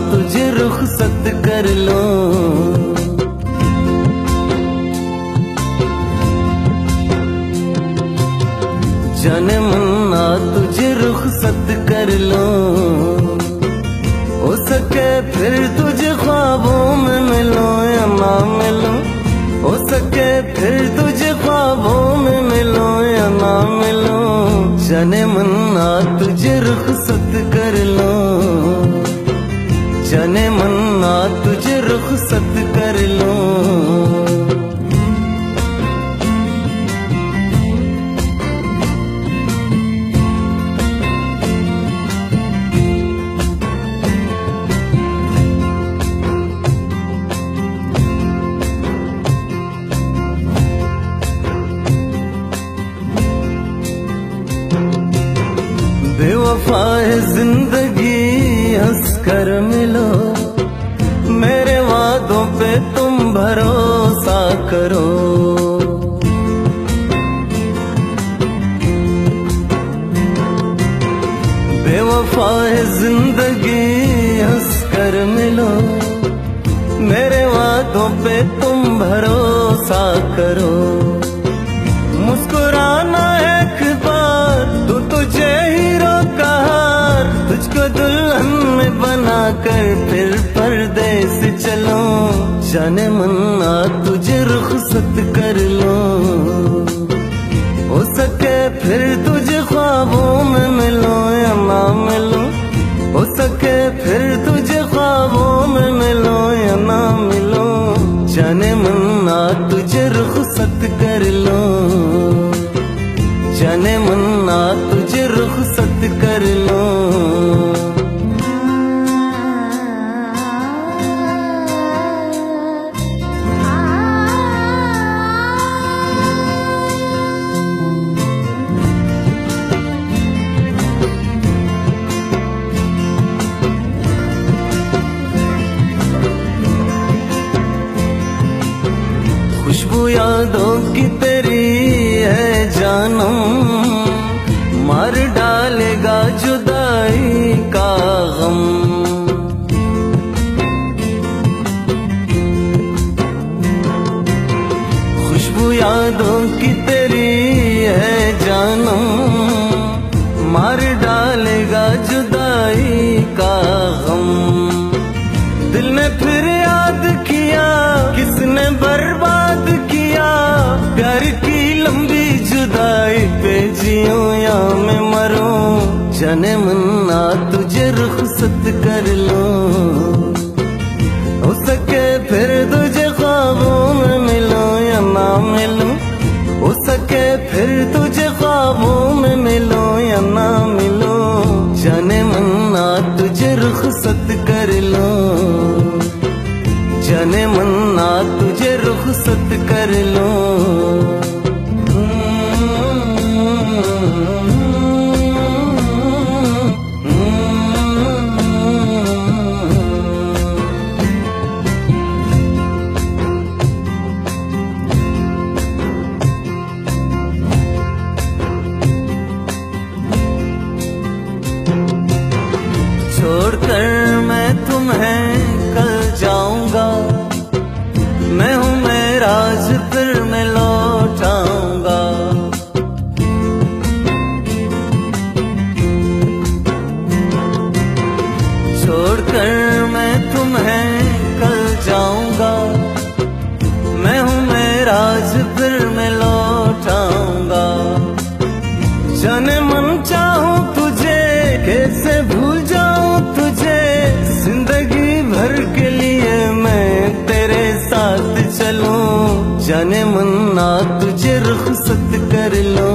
तुझे रुखसत कर लो। जाने मन्ना तुझे रुखसत कर लो। हो सके फिर तुझे ख्वाबों में मिलो या ना मिलो, हो सके फिर तुझे ख्वाबों में मिलो या ना मिलो। जाने मन्ना तुझे रुखसत कर लो, जाने मन्ना तुझे रुखसत कर लो। बेवफा है जिंदगी हंस कर मिलो, मेरे वादों पे तुम भरोसा करो। बेवफा है जिंदगी हंस कर मिलो, मेरे वादों पे तुम भरोसा करो। मुस्कुराना एक बार तो तुझे हीरो का हार, तुझको दुल्हन में बना कर फिर परदेस चलो। जाने मन्ना तुझे रुखसत कर लो। हो सके फिर तुझे ख्वाबों में मिलो या ना मिलो, हो सके फिर तुझे ख्वाबों में मिलो या ना मिलो। जाने मन्ना तुझे रुखसत कर लो, जाने मन्ना तुझे रुखसत कर लो। खुशबू यादों की तेरी है जानम, मार डालेगा जुदाई का गम। खुशबू यादों की तेरी है जानम, मार डालेगा जुदाई का गम। दिल ने फिर याद किया किसने बर्बाद किया, प्यार की लंबी जुदाई पे जियो या मैं मरूं। जाने मन्ना तुझे रुखसत कर लो। हो सके फिर तुझे ख्वाबों में मिलो या ना मिलो, हो सके फिर तुझे ख्वाबों में मिलो या ना मिलो। जाने मन्ना तुझे रुखसत कर लो, जाने मन्ना तुझे रुखसत कर लो। छोड़कर मैं तुम्हें कल जाऊंगा, मैं हूँ मेराज फिर मैं लौट आऊंगा। छोड़कर मैं तुम्हें कल जाऊंगा, मैं हूँ मेराज फिर मैं लौट आऊंगा। जाने मन चाहूं तुझे कैसे भूल जाऊं तुझे, जिंदगी भर के लिए मैं तेरे साथ चलूं। जाने मन्ना तुझे रुखसत कर लो।